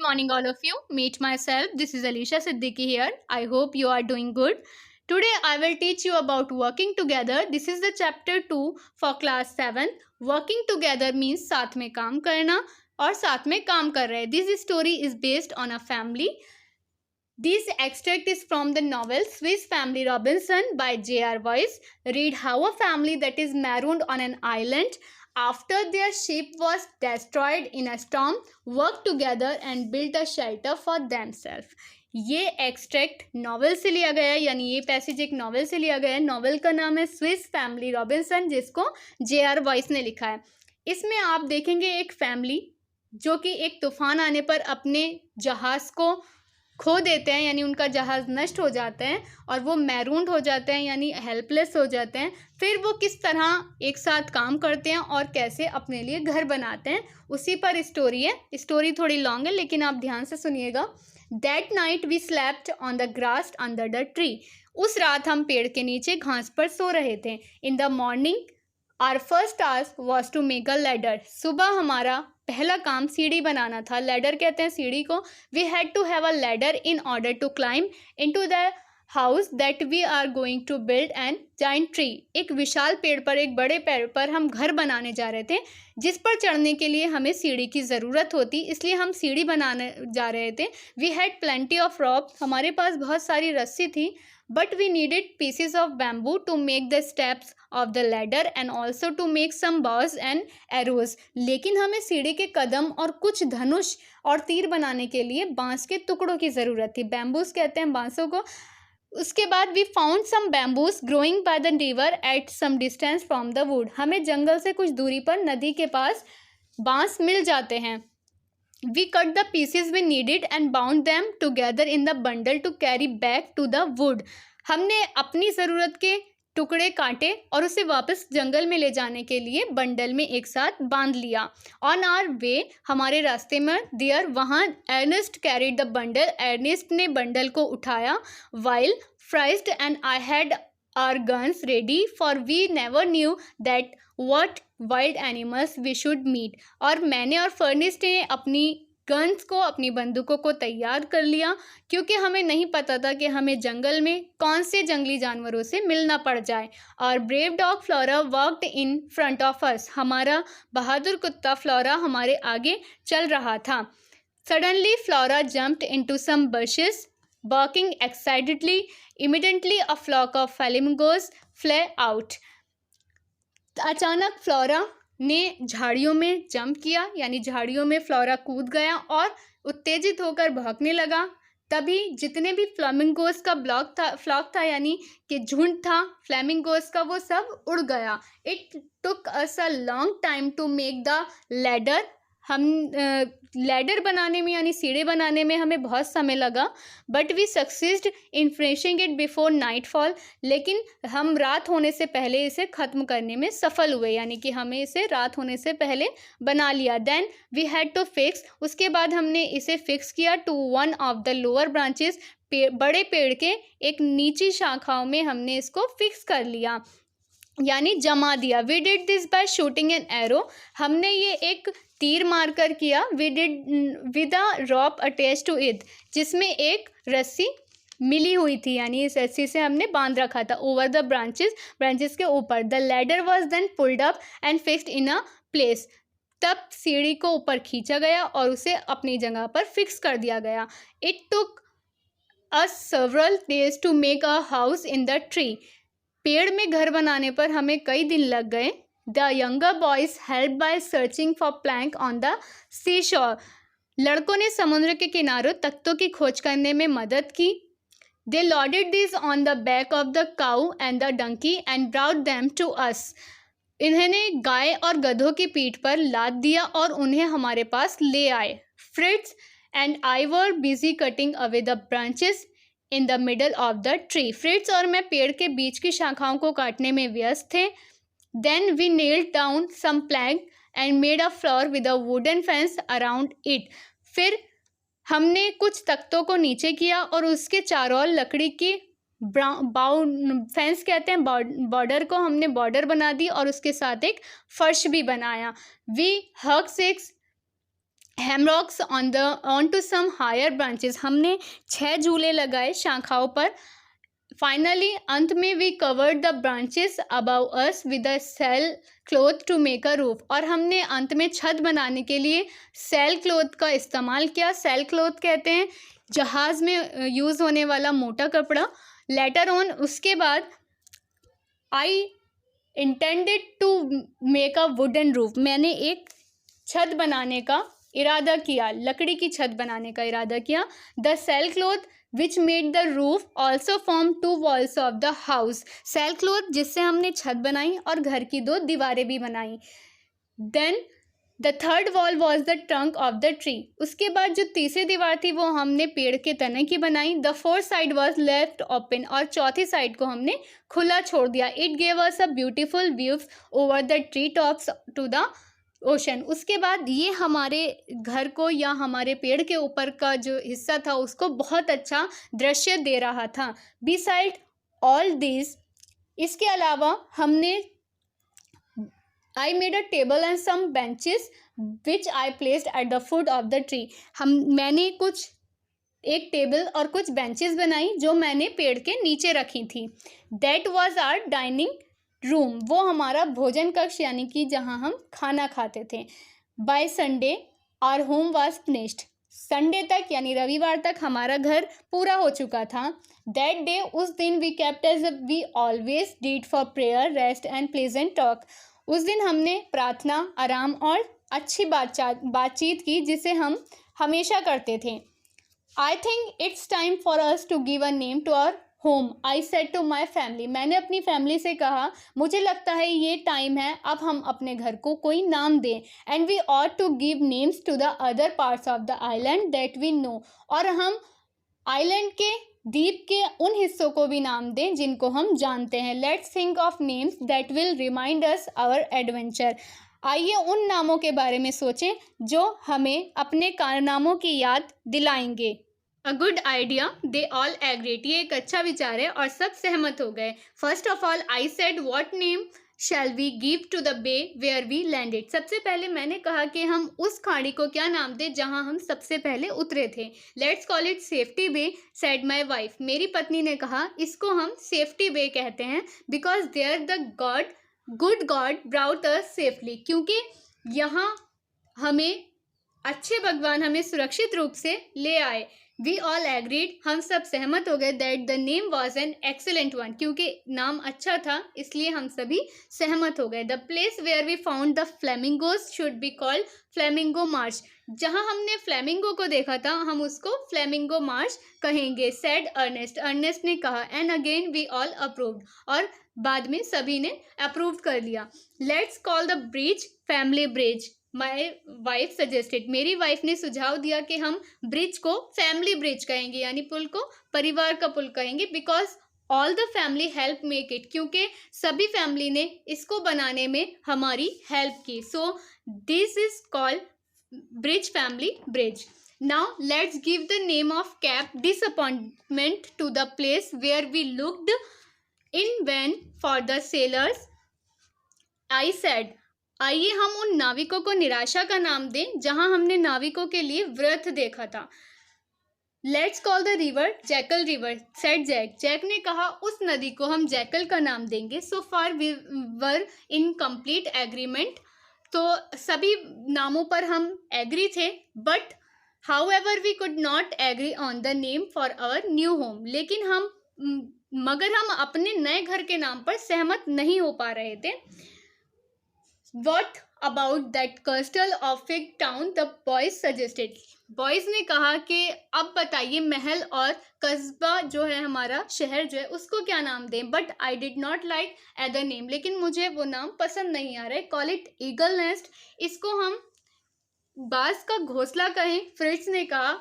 morning, all of you. Meet myself. This is Alisha Siddiqui here. I hope you are doing good. Today, I will teach you about working together. This is the chapter 2 for class 7. Working together means साथ में काम करना और साथ में काम कर रहे हैं. This story is based on a family. This extract is from the novel Swiss Family Robinson by J.R. Weiss. Read how a family that is marooned on an island after their ship was destroyed in a storm worked together and built a shelter for themselves. ये extract novel से लिया गया है, यानी ये passage एक novel से लिया गया है. नॉवेल का नाम है स्विस फैमिली रॉबिन्सन, जिसको J.R. वॉइस ने लिखा है. इसमें आप देखेंगे एक फैमिली जो कि एक तूफान आने पर अपने जहाज़ को खो देते हैं, यानी उनका जहाज़ नष्ट हो जाता है और वो मैरून्ड हो जाते हैं, यानी हेल्पलेस हो जाते हैं. फिर वो किस तरह एक साथ काम करते हैं और कैसे अपने लिए घर बनाते हैं, उसी पर स्टोरी है. स्टोरी थोड़ी लॉन्ग है, लेकिन आप ध्यान से सुनिएगा. That night we slept on the grass under the tree. उस रात हम पेड़ के नीचे घास पर सो रहे थे. In the morning our first task was to make a ladder. सुबह हमारा पहला काम सीढ़ी बनाना था. लैडर कहते हैं सीढ़ी को. We had to have a ladder in order to climb into the house that we are going to build and giant tree. एक विशाल पेड़ पर, एक बड़े पेड़ पर हम घर बनाने जा रहे थे, जिस पर चढ़ने के लिए हमें सीढ़ी की ज़रूरत होती, इसलिए हम सीढ़ी बनाने जा रहे थे. We had plenty of रॉप. हमारे पास बहुत सारी रस्सी थी. But we needed pieces of bamboo to make the steps of the ladder and also to make some bows and arrows. लेकिन हमें सीढ़ी के कदम और कुछ धनुष और तीर बनाने के लिए बांस के टुकड़ों की ज़रूरत थी. बैम्बूस कहते हैं बांसों को. उसके बाद we found some bamboos growing by the river at some distance from the wood. हमें जंगल से कुछ दूरी पर नदी के पास बांस मिल जाते हैं. We cut the pieces we needed and bound them together in the bundle to carry back to the wood. हमने अपनी ज़रूरत के टुकड़े काटे और उसे वापस जंगल में ले जाने के लिए बंडल में एक साथ बांध लिया. ऑन आवर वे, हमारे रास्ते में देयर, वहाँ Ernest carried the bundle. Ernest ने बंडल को उठाया. While Fritz and I had our guns ready for we never knew that what wild animals we should meet. और मैंने और फर्निस्ट ने अपनी गन्स को, अपनी बंदूकों को तैयार कर लिया, क्योंकि हमें नहीं पता था कि हमें जंगल में कौन से जंगली जानवरों से मिलना पड़ जाए. और brave dog flora walked in front of us. हमारा बहादुर कुत्ता फ्लोरा हमारे आगे चल रहा था. Suddenly flora jumped into some buses barking excitedly. Immediately a flock of flamingos flew out. अचानक फ्लोरा ने झाड़ियों में जंप किया, यानी झाड़ियों में फ्लोरा कूद गया और उत्तेजित होकर भौंकने लगा. तभी जितने भी फ्लेमिंगोस का फ्लॉक था, यानी कि झुंड था फ्लेमिंगोस का, वो सब उड़ गया. It took us a long time to make the ladder. हम लैडर बनाने में, यानी सीढ़ी बनाने में हमें बहुत समय लगा. But we succeed in finishing it before nightfall. लेकिन हम रात होने से पहले इसे ख़त्म करने में सफल हुए, यानी कि हमें इसे रात होने से पहले बना लिया. Then we had to fix. उसके बाद हमने इसे फिक्स किया to one of the lower branches. बड़े पेड़ के एक नीची शाखाओं में हमने इसको फिक्स कर लिया, यानी जमा दिया. We did this by shooting an arrow. हमने ये एक तीर मारकर किया. We did with a rope attach to it, जिसमें एक रस्सी मिली हुई थी, यानी इस रस्सी से हमने बांध रखा था. ओवर द ब्रांचेस के ऊपर. The ladder was then pulled up and fixed in a place. तब सीढ़ी को ऊपर खींचा गया और उसे अपनी जगह पर फिक्स कर दिया गया. It took us several days to make a house in the tree. पेड़ में घर बनाने पर हमें कई दिन लग गए. The younger boys help by searching for plank on the sea shore. लड़कों ने समुद्र के किनारों तख्तों की खोज करने में मदद की. They loaded this on the back of the cow and the donkey and brought them to us. इन्होंने गाय और गधों की पीठ पर लाद दिया और उन्हें हमारे पास ले आए. फ्रिट्स and I were busy cutting away the branches in the middle of the tree. फ्रिट्स और मैं पेड़ के बीच की शाखाओं को काटने में व्यस्त थे. Then we nailed down some plank and made a floor with a wooden fence around it. फिर हमने कुछ तख्तों को नीचे किया और उसके चारों ओर लकड़ी की फेंस कहते हैं बॉर्डर को हमने बॉर्डर बना दी और उसके साथ एक फर्श भी बनाया. We hung six hammocks on to some higher branches, हमने 6 झूले लगाए शाखाओं पर। फाइनली अंत में we covered the branches above us with a sail cloth to make a roof, और हमने अंत में छत बनाने के लिए सेल क्लॉथ का इस्तेमाल किया। सेल क्लॉथ कहते हैं जहाज़ में यूज़ होने वाला मोटा कपड़ा। लेटर ऑन, उसके बाद I intended to make a wooden roof, मैंने एक छत बनाने का इरादा किया, लकड़ी की छत बनाने का इरादा किया। The sail cloth which made the roof also form 2 walls of the house, sail cloth जिससे हमने छत बनाई और घर की 2 दीवारें भी बनाई। Then the third wall was the trunk of the tree, उसके बाद जो तीसरी दीवार थी वो हमने पेड़ के तने की बनाई। The fourth side was left open, और चौथी साइड को हमने खुला छोड़ दिया। It gave us a beautiful views over the tree tops to the ocean, उसके बाद ये हमारे घर को या हमारे पेड़ के ऊपर का जो हिस्सा था उसको बहुत अच्छा दृश्य दे रहा था। बिसाइड ऑल दिस, इसके अलावा हमने I made a table and some benches which I placed at the foot of the tree, मैंने एक टेबल और कुछ बेंचेस बनाई जो मैंने पेड़ के नीचे रखी थी। That was our dining room, वो हमारा भोजन कक्ष यानी कि जहाँ हम खाना खाते थे। By Sunday our home was finished, Sunday तक यानी रविवार तक हमारा घर पूरा हो चुका था। That day, उस दिन we kept as we always did for prayer, rest and pleasant talk, उस दिन हमने प्रार्थना, आराम और अच्छी बातचीत की जिसे हम हमेशा करते थे। I think it's time for us to give a name to our home, I said to my family, मैंने अपनी फैमिली से कहा मुझे लगता है ये टाइम है अब हम अपने घर को कोई नाम दें। And we ought to give names to the other parts of the island that we know, और हम आइलैंड के द्वीप के उन हिस्सों को भी नाम दें जिनको हम जानते हैं। Let's think of names that will remind us our adventure, आइए उन नामों के बारे में सोचें जो हमें अपने कारनामों की याद दिलाएंगे। A good idea, they all agreed, ये एक अच्छा विचार है और सब सहमत हो गए। First of all I said what name shall we give to the bay where we landed, सबसे पहले मैंने कहा कि हम उस खाड़ी को क्या नाम दें जहां हम सबसे पहले उतरे थे। Let's call it safety bay, said my wife, मेरी पत्नी ने कहा इसको हम सेफ्टी बे कहते हैं because there the good God brought us safely, क्योंकि यहाँ हमें अच्छे भगवान हमें सुरक्षित रूप से ले आए। वी ऑल एग्रीड, हम सब सहमत हो गए that the name was an excellent one, क्योंकि नाम अच्छा था इसलिए हम सभी सहमत हो गए। The place where we found the flamingos should be called flamingo marsh, जहाँ हमने फ्लेमिंगो को देखा था हम उसको फ्लेमिंगो मार्श कहेंगे, सेड अर्नेस्ट, अर्नेस्ट ने कहा। And again we all approved, और बाद में सभी ने अप्रूव कर लिया। Let's call the bridge family bridge, my wife suggested, मेरी वाइफ ने सुझाव दिया कि हम ब्रिज को फैमिली ब्रिज कहेंगे यानी पुल को परिवार का पुल कहेंगे, because all the family help make it, क्योंकि सभी फैमिली ने इसको बनाने में हमारी हेल्प की। So this is called bridge family bridge. Now let's give the name of cape disappointment to the place where we looked in vain for the sailors, I said, आइए हम उन नाविकों को निराशा का नाम दें जहां हमने नाविकों के लिए व्रत देखा था। Let's call the river jackal river, said Jack, Jack ने कहा उस नदी को हम जैकल का नाम देंगे। So far we were in complete agreement, तो सभी नामों पर हम एग्री थे, but however we could not agree on the name for our new home, लेकिन मगर हम अपने नए घर के नाम पर सहमत नहीं हो पा रहे थे। What about that castle of fig town? The boys suggested. Boys ने कहा कि अब बताइए महल और कस्बा जो है हमारा शहर जो है उसको क्या नाम दें, but I did not like other name, लेकिन मुझे वो नाम पसंद नहीं आ रहा है। कॉल इट ईगल नेस्ट, इसको हम बाज का घोंसला कहें, फ्रिट्स ने कहा।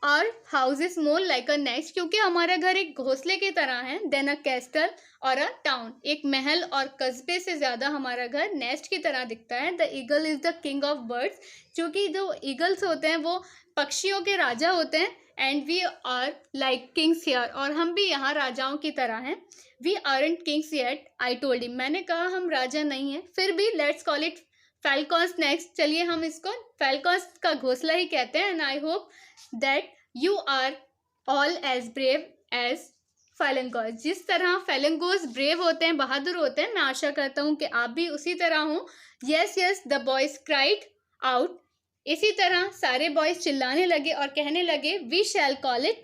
और house is more like a nest, क्योंकि हमारा घर एक घोंसले की तरह है, देन अ कैस्टल और अ टाउन, एक महल और कस्बे से ज़्यादा हमारा घर नेस्ट की तरह दिखता है। The eagle is the king of birds, क्योंकि जो ईगल्स होते हैं वो पक्षियों के राजा होते हैं। And we are like kings here, और हम भी यहाँ राजाओं की तरह हैं। We aren't kings yet, I told him, मैंने कहा हम राजा नहीं हैं, फिर भी let's call it Falcons next. चलिए हम इसको Falcons का घोंसला ही कहते हैं. And I hope that you are all as brave as Falcons. जिस तरह Falcons brave होते हैं, बहादुर होते हैं, मैं आशा करता हूँ कि आप भी उसी तरह हो. Yes, yes, the boys cried out. इसी तरह सारे बॉयज चिल्लाने लगे और कहने लगे we shall call it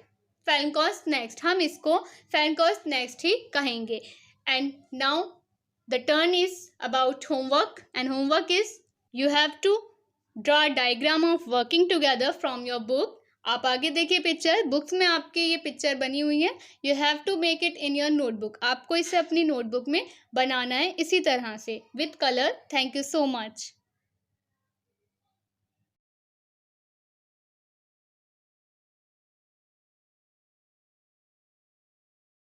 Falcons next. हम इसको Falcons next ही कहेंगे. And now the turn is about homework, and homework is you have to draw a diagram of working together from your book. आप आगे देखिए पिक्चर, बुक्स में आपके ये picture बनी हुई है. You have to make it in your notebook. आपको इसे अपनी नोटबुक में बनाना है इसी तरह से with colour. Thank you so much.